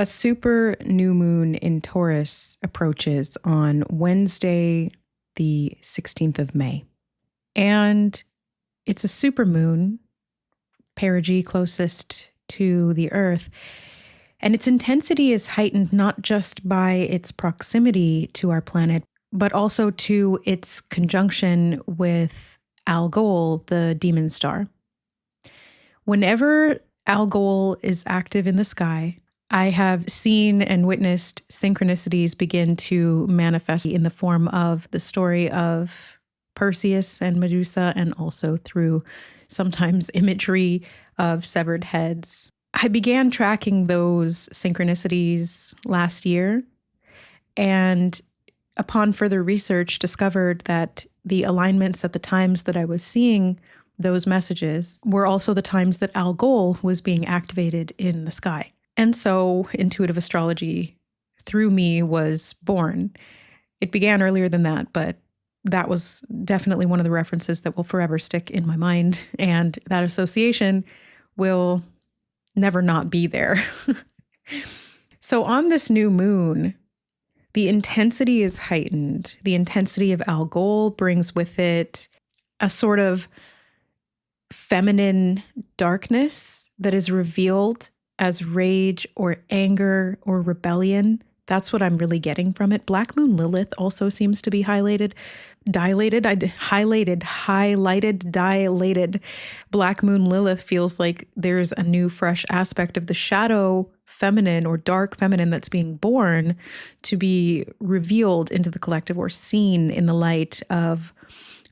A super new moon in Taurus approaches on Wednesday, the 16th of May. And it's a super moon, perigee closest to the Earth. And its intensity is heightened not just by its proximity to our planet, but also to its conjunction with Algol, the demon star. Whenever Algol is active in the sky, I have seen and witnessed synchronicities begin to manifest in the form of the story of Perseus and Medusa, and also through sometimes imagery of severed heads. I began tracking those synchronicities last year, and upon further research, discovered that the alignments at the times that I was seeing those messages were also the times that Algol was being activated in the sky. And so intuitive astrology through me was born. It began earlier than that, but that was definitely one of the references that will forever stick in my mind. And that association will never not be there. So on this new moon, the intensity is heightened. The intensity of Algol brings with it a sort of feminine darkness that is revealed as rage or anger or rebellion. That's what I'm really getting from it. Black Moon Lilith also seems to be dilated. Black Moon Lilith feels like there's a new, fresh aspect of the shadow feminine or dark feminine that's being born to be revealed into the collective or seen in the light of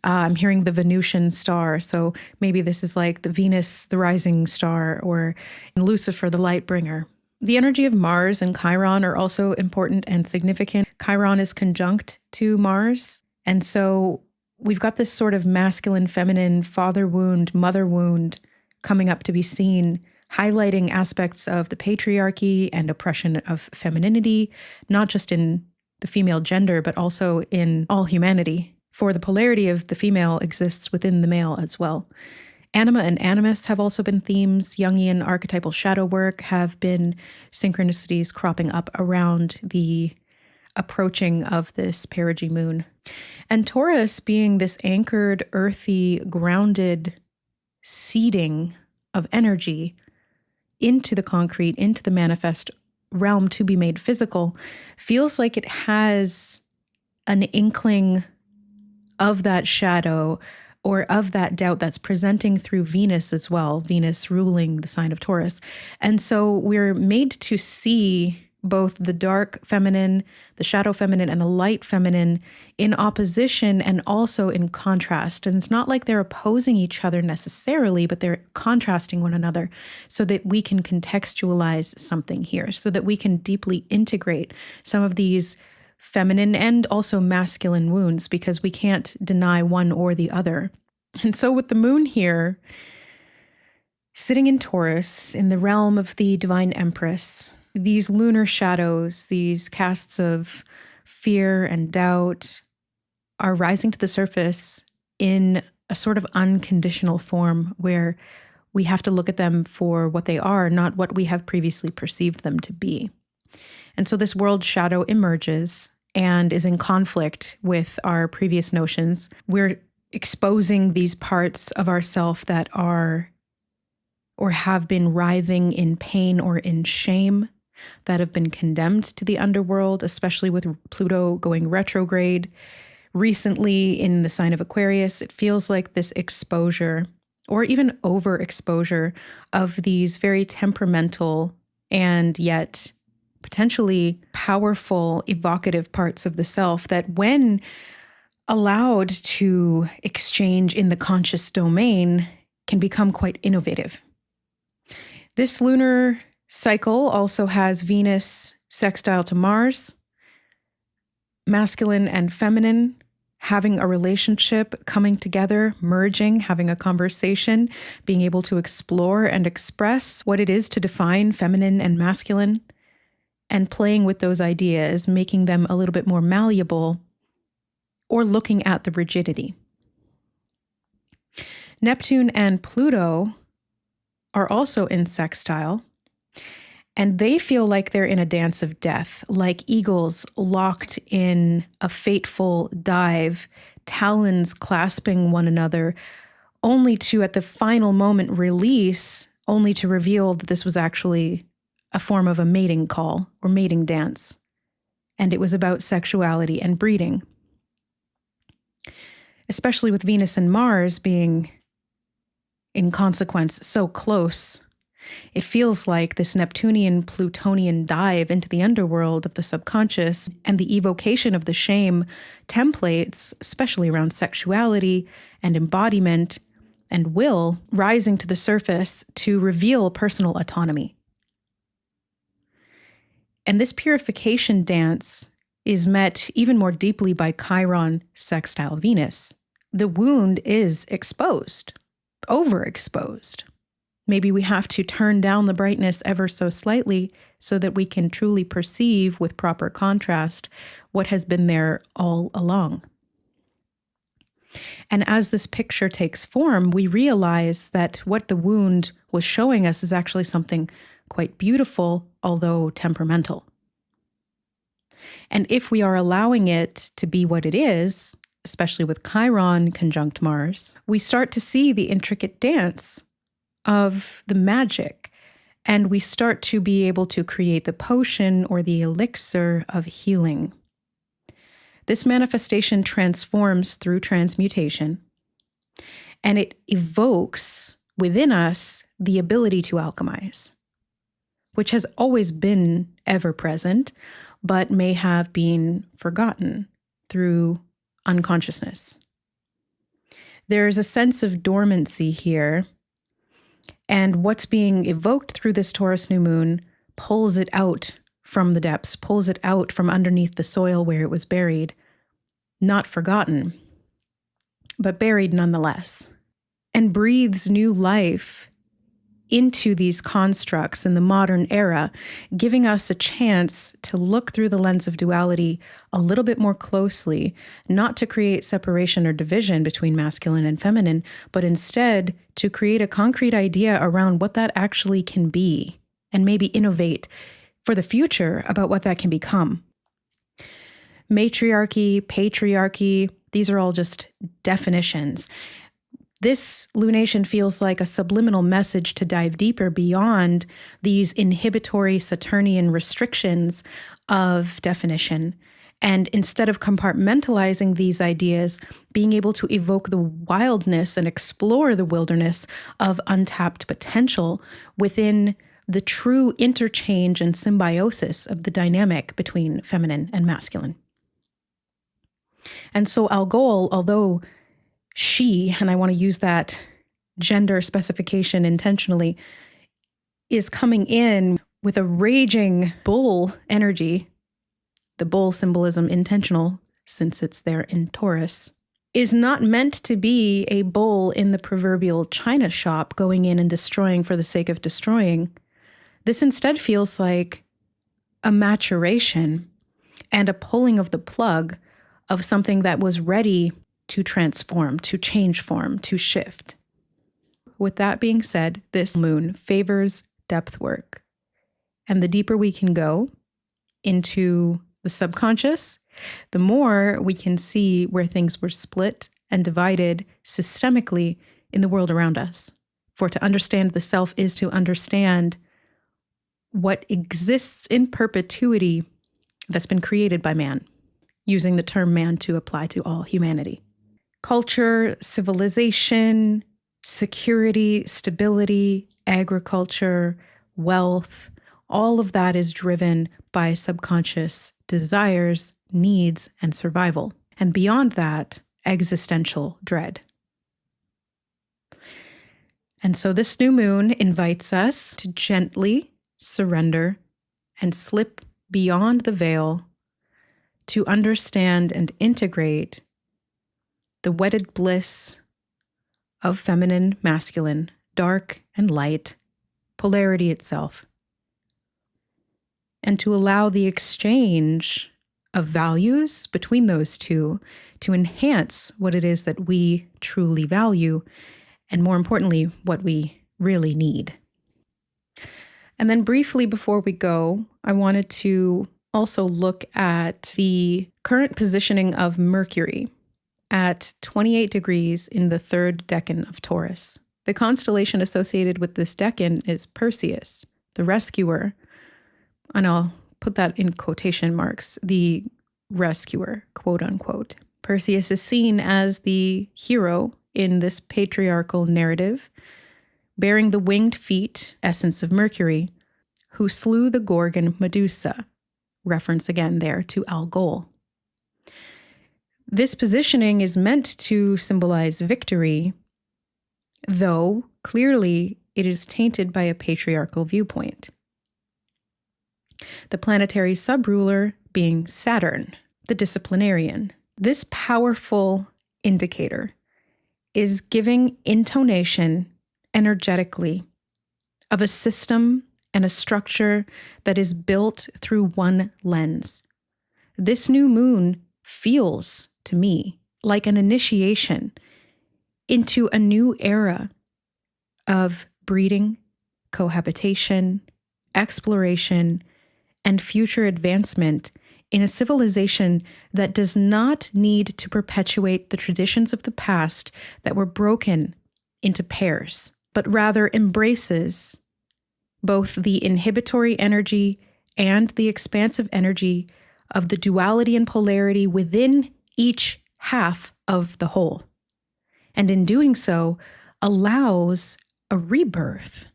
I'm hearing the Venusian star. So maybe this is like the Venus, the rising star, or Lucifer, the light bringer. The energy of Mars and Chiron are also important and significant. Chiron is conjunct to Mars. And so we've got this sort of masculine, feminine, father wound, mother wound coming up to be seen, highlighting aspects of the patriarchy and oppression of femininity, not just in the female gender, but also in all humanity. For the polarity of the female exists within the male as well. Anima and animus have also been themes. Jungian archetypal shadow work have been synchronicities cropping up around the approaching of this perigee moon. And Taurus being this anchored, earthy, grounded seeding of energy into the concrete, into the manifest realm to be made physical, feels like it has an inkling of that shadow or of that doubt that's presenting through Venus as well, Venus ruling the sign of Taurus. And so we're made to see both the dark feminine, the shadow feminine, and the light feminine in opposition and also in contrast. And it's not like they're opposing each other necessarily, but they're contrasting one another so that we can contextualize something here, so that we can deeply integrate some of these feminine and also masculine wounds, because we can't deny one or the other. And so with the moon here, sitting in Taurus, in the realm of the divine empress, these lunar shadows, these casts of fear and doubt are rising to the surface in a sort of unconditional form where we have to look at them for what they are, not what we have previously perceived them to be. And so this world shadow emerges and is in conflict with our previous notions. We're exposing these parts of ourself that are or have been writhing in pain or in shame, that have been condemned to the underworld, especially with Pluto going retrograde recently in the sign of Aquarius. It feels like this exposure or even overexposure of these very temperamental and yet potentially powerful, evocative parts of the self that, when allowed to exchange in the conscious domain, can become quite innovative. This lunar cycle also has Venus sextile to Mars, masculine and feminine having a relationship, coming together, merging, having a conversation, being able to explore and express what it is to define feminine and masculine, and playing with those ideas, making them a little bit more malleable, or looking at the rigidity. Neptune and Pluto are also in sextile, And they feel like they're in a dance of death, like eagles locked in a fateful dive, talons clasping one another, only to, at the final moment, release, only to reveal that this was actually a form of a mating call or mating dance. And it was about sexuality and breeding. Especially with Venus and Mars being, in consequence, so close. It feels like this Neptunian-Plutonian dive into the underworld of the subconscious and the evocation of the shame templates, especially around sexuality and embodiment and will, rising to the surface to reveal personal autonomy. And this purification dance is met even more deeply by Chiron sextile Venus. The wound is exposed, overexposed. Maybe we have to turn down the brightness ever so slightly so that we can truly perceive with proper contrast what has been there all along. And as this picture takes form, we realize that what the wound was showing us is actually something quite beautiful, although temperamental. And if we are allowing it to be what it is, especially with Chiron conjunct Mars, we start to see the intricate dance of the magic, and we start to be able to create the potion or the elixir of healing. This manifestation transforms through transmutation, and it evokes within us the ability to alchemize, which has always been ever present, but may have been forgotten through unconsciousness. There's a sense of dormancy here, and what's being evoked through this Taurus new moon pulls it out from the depths, pulls it out from underneath the soil where it was buried, not forgotten, but buried nonetheless, and breathes new life into these constructs in the modern era, giving us a chance to look through the lens of duality a little bit more closely, not to create separation or division between masculine and feminine, but instead to create a concrete idea around what that actually can be, and maybe innovate for the future about what that can become. Matriarchy, patriarchy, these are all just definitions. This lunation feels like a subliminal message to dive deeper beyond these inhibitory Saturnian restrictions of definition. And instead of compartmentalizing these ideas, being able to evoke the wildness and explore the wilderness of untapped potential within the true interchange and symbiosis of the dynamic between feminine and masculine. And so Algol, although she, and I want to use that gender specification intentionally, is coming in with a raging bull energy, the bull symbolism intentional since it's there in Taurus, is not meant to be a bull in the proverbial china shop going in and destroying for the sake of destroying. This instead feels like a maturation and a pulling of the plug of something that was ready to transform, to change form, to shift. With that being said, this moon favors depth work. And the deeper we can go into the subconscious, the more we can see where things were split and divided systemically in the world around us. For to understand the self is to understand what exists in perpetuity that's been created by man, using the term man to apply to all humanity. Culture, civilization, security, stability, agriculture, wealth, all of that is driven by subconscious desires, needs, and survival. And beyond that, existential dread. And so this new moon invites us to gently surrender and slip beyond the veil to understand and integrate the wedded bliss of feminine, masculine, dark and light, polarity itself, and to allow the exchange of values between those two to enhance what it is that we truly value, and more importantly, what we really need. And then briefly before we go, I wanted to also look at the current positioning of Mercury at 28 degrees in the third decan of Taurus. The constellation associated with this decan is Perseus, the rescuer, and I'll put that in quotation marks, the rescuer, quote unquote. Perseus is seen as the hero in this patriarchal narrative, bearing the winged feet, essence of Mercury, who slew the Gorgon Medusa. Reference again there to Algol. This positioning is meant to symbolize victory, though clearly it is tainted by a patriarchal viewpoint. The planetary subruler being Saturn, the disciplinarian. This powerful indicator is giving intonation energetically of a system and a structure that is built through one lens. This new moon feels, to me, like an initiation into a new era of breeding, cohabitation, exploration, and future advancement in a civilization that does not need to perpetuate the traditions of the past that were broken into pairs, but rather embraces both the inhibitory energy and the expansive energy of the duality and polarity within each half of the whole. And in doing so, allows a rebirth,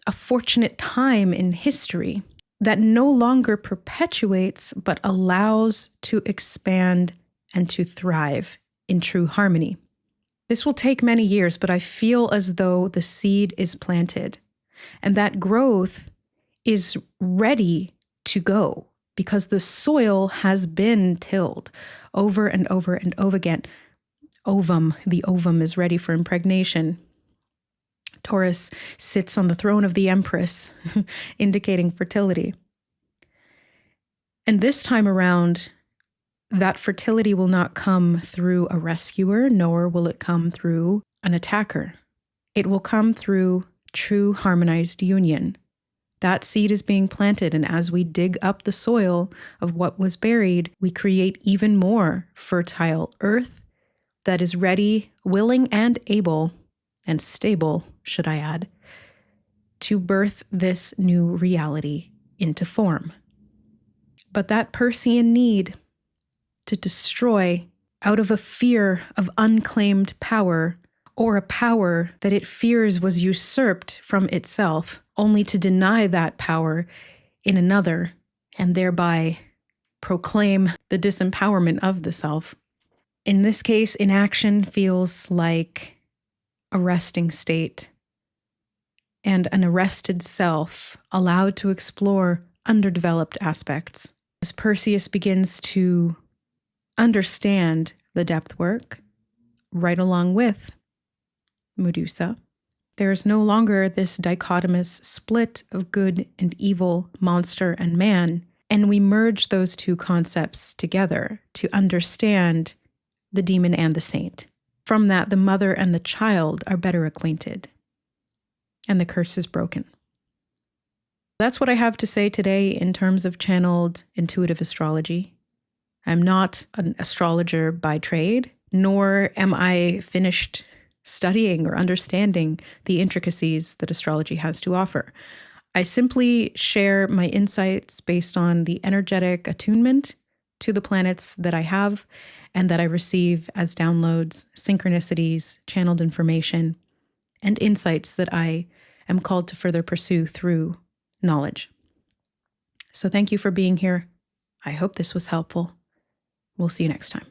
a fortunate time in history that no longer perpetuates, but allows to expand and to thrive in true harmony. This will take many years, but I feel as though the seed is planted and that growth is ready to go because the soil has been tilled over and over and over again. The ovum is ready for impregnation. Taurus sits on the throne of the Empress, indicating fertility. And this time around, that fertility will not come through a rescuer, nor will it come through an attacker. It will come through true harmonized union. That seed is being planted, and as we dig up the soil of what was buried, we create even more fertile earth that is ready, willing, and able, and stable, should I add, to birth this new reality into form. But that Persean need to destroy out of a fear of unclaimed power, or a power that it fears was usurped from itself, only to deny that power in another, and thereby proclaim the disempowerment of the self. In this case, inaction feels like a resting state, and an arrested self allowed to explore underdeveloped aspects. As Perseus begins to understand the depth work, right along with Medusa, there is no longer this dichotomous split of good and evil, monster and man, and we merge those two concepts together to understand the demon and the saint. From that, the mother and the child are better acquainted, and the curse is broken. That's what I have to say today in terms of channeled intuitive astrology. I'm not an astrologer by trade, nor am I finished studying or understanding the intricacies that astrology has to offer. I simply share my insights based on the energetic attunement to the planets that I have and that I receive as downloads, synchronicities, channeled information, and insights that I am called to further pursue through knowledge. So thank you for being here. I hope this was helpful. We'll see you next time.